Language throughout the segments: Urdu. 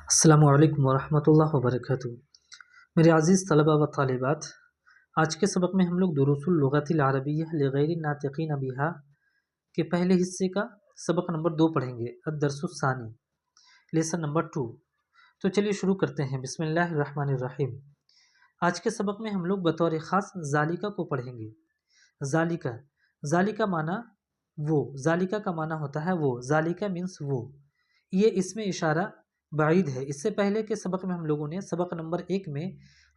السلام علیکم ورحمۃ اللہ وبرکاتہ۔ میرے عزیز طلبہ و طالبات، آج کے سبق میں ہم لوگ دروس اللغت العربیہ لغیر الناطقین بہا کے پہلے حصے کا سبق نمبر 2 پڑھیں گے، الدرس الثانی، لیسن نمبر 2۔ تو چلیے شروع کرتے ہیں، بسم اللہ الرحمن الرحیم۔ آج کے سبق میں ہم لوگ بطور خاص ذالکہ کو پڑھیں گے۔ ذالکہ معنی وہ، ذالکہ کا معنی ہوتا ہے وہ، ذالکہ مینس وہ، یہ اسم اشارہ بعید ہے۔ اس سے پہلے کے سبق میں ہم لوگوں نے سبق نمبر 1 میں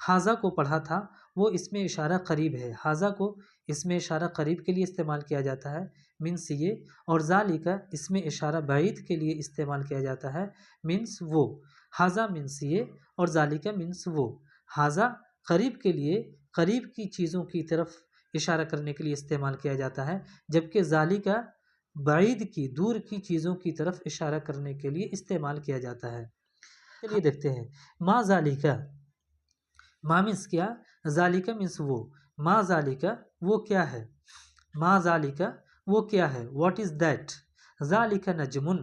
حاذا کو پڑھا تھا، وہ اسم اشارہ قریب ہے۔ حاذا کو اسم اشارہ قریب کے لیے استعمال کیا جاتا ہے، مینس یہ، اور ذالکہ اسم اشارہ بعید کے لیے استعمال کیا جاتا ہے، مینس وہ۔ حاذا مینس یہ اور ذالکہ مینس وہ۔ حاذا قریب کے لیے، قریب کی چیزوں کی طرف اشارہ کرنے کے لیے استعمال کیا جاتا ہے، جبکہ ذالکہ بعید کی، دور کی چیزوں کی طرف اشارہ کرنے کے لیے استعمال کیا جاتا ہے۔ چلیے دیکھتے ہیں، ما ذالکہ، ما مینس کیا، ذالکہ مینس وہ، ما ذالکہ وہ کیا ہے، ما ذالکہ وہ کیا ہے، واٹ از دیٹ۔ ذالکہ نجمن،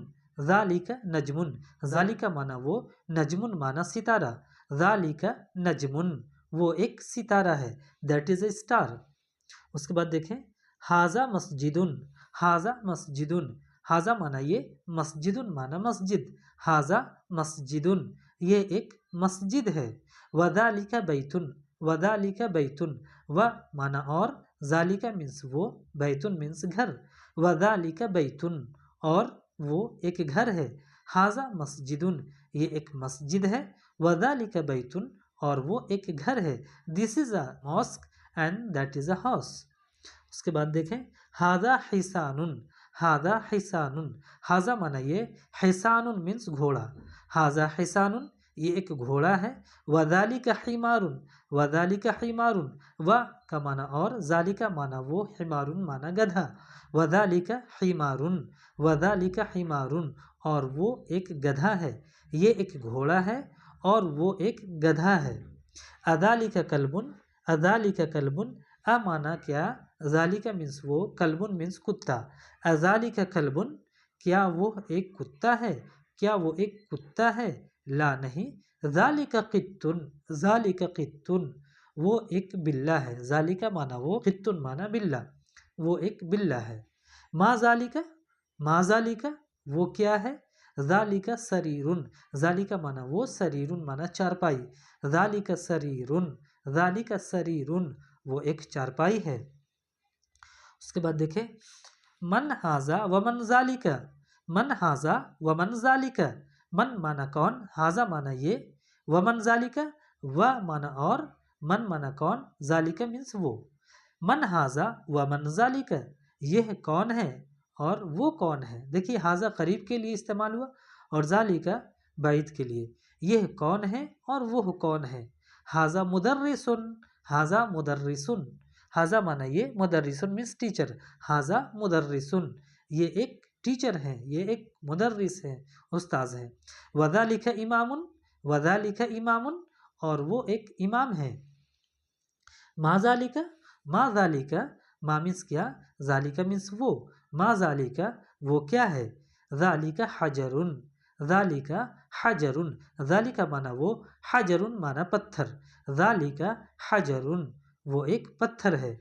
ذالکہ نجمن، ذالکہ معنی وہ، نجمن معنی ستارہ، ذالکہ نجمن وہ ایک ستارہ ہے، دیٹ از اے اسٹار۔ اس کے بعد دیکھیں، ھذا مسجدن، ھذا مسجدن، ھذا معنی یہ، مسجدن معنی مسجد، ھذا مسجدن یہ ایک مسجد ہے۔ وذالک بیتن، وذالک بیتن، و معنی اور، ذالکہ مینس وہ، بیتن مینس گھر، وذالک بیتن اور وہ ایک گھر ہے، ھذا مسجدن یہ ایک مسجد ہے، وذالک بیتن اور وہ ایک گھر ہے، this is a mask and that is a house. اس کے بعد دیکھیں، ھذا حصان، ھذا حصان، ھذا معنی یہ، حصان مینس گھوڑا، ھذا حصان یہ ایک گھوڑا ہے، وذالک حمار، وذالک حمار و کا معنی اور، ذالک معنی وہ، حمار معنی گدھا، وذالک حمار، وذالک حمار اور وہ ایک گدھا ہے، یہ ایک گھوڑا ہے اور وہ ایک گدھا ہے۔ اذالک کلب، اذالک کلب، معنی کیا، ذالک مینس وہ، کلب مینس کتا، اذالک کلب کیا وہ ایک کتا ہے، کیا وہ ایک کتا ہے، لا نہیں، ذالک قط، ذالک قط وہ ایک بلہ ہے، ذالک معنی وہ، قط معنی بلہ، وہ ایک بلہ ہے۔ ما ذالک، ما ذالک وہ کیا ہے، ذالک سریر، ذالک معنی وہ، سریر معنی چارپائی، ذالک سریر، ذالک سریر وہ ایک چارپائی ہے۔ اس کے بعد دیکھیں، من ھذا ومن ذالک، من ھذا ومن ذالک، من معنی کون، ھذا معنی یہ، ومن ذالک و معنی اور، من معنی کون، ذالک مینس وہ۔ من ھذا ومن ذالک یہ کون ہے اور وہ کون ہے، دیکھیے ھذا قریب کے لیے استعمال ہوا اور ذالک بعید کے لیے، یہ کون ہے اور وہ کون ہے۔ ھذا مدرس، ھذا مدرس، ھذا معنی یہ، مدرس مینس ٹیچر، ھذا مدرس یہ ایک ٹیچر ہیں، یہ ایک مدرس ہیں، استاذ ہیں۔ وذالک امام، وذالک امام اور وہ ایک امام ہے۔ ما ذالک، ما ذالک، ما مینس کیا، ذالک مینس وہ، ما ذالک وہ کیا ہے، ذالک حجر، ذالک حجر، ذالک معنی وہ، حجر معنی پتھر، ذالک حجر وہ ایک پتھر ہے۔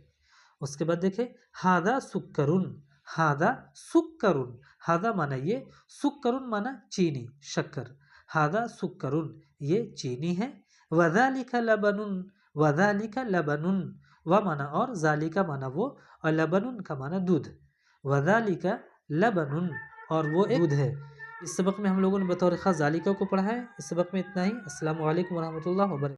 اس کے بعد دیکھیں، ھذا سکر، ھذا سکر، ھذا معنی یہ، سکر معنی چینی، شکر، ھذا سکر یہ چینی ہے۔ وذالک لبن، وذالک لبن و معنی اور، ذالک معنی وہ اور لبن کا معنی دودھ، وذالک لبن اور وہ ایک دودھ ہے۔ اس سبق میں ہم لوگوں نے بطور خاص ذالکہ کو پڑھا ہے۔ اس سبق میں اتنا ہی۔ السلام علیکم ورحمۃ اللہ وبرکاتہ۔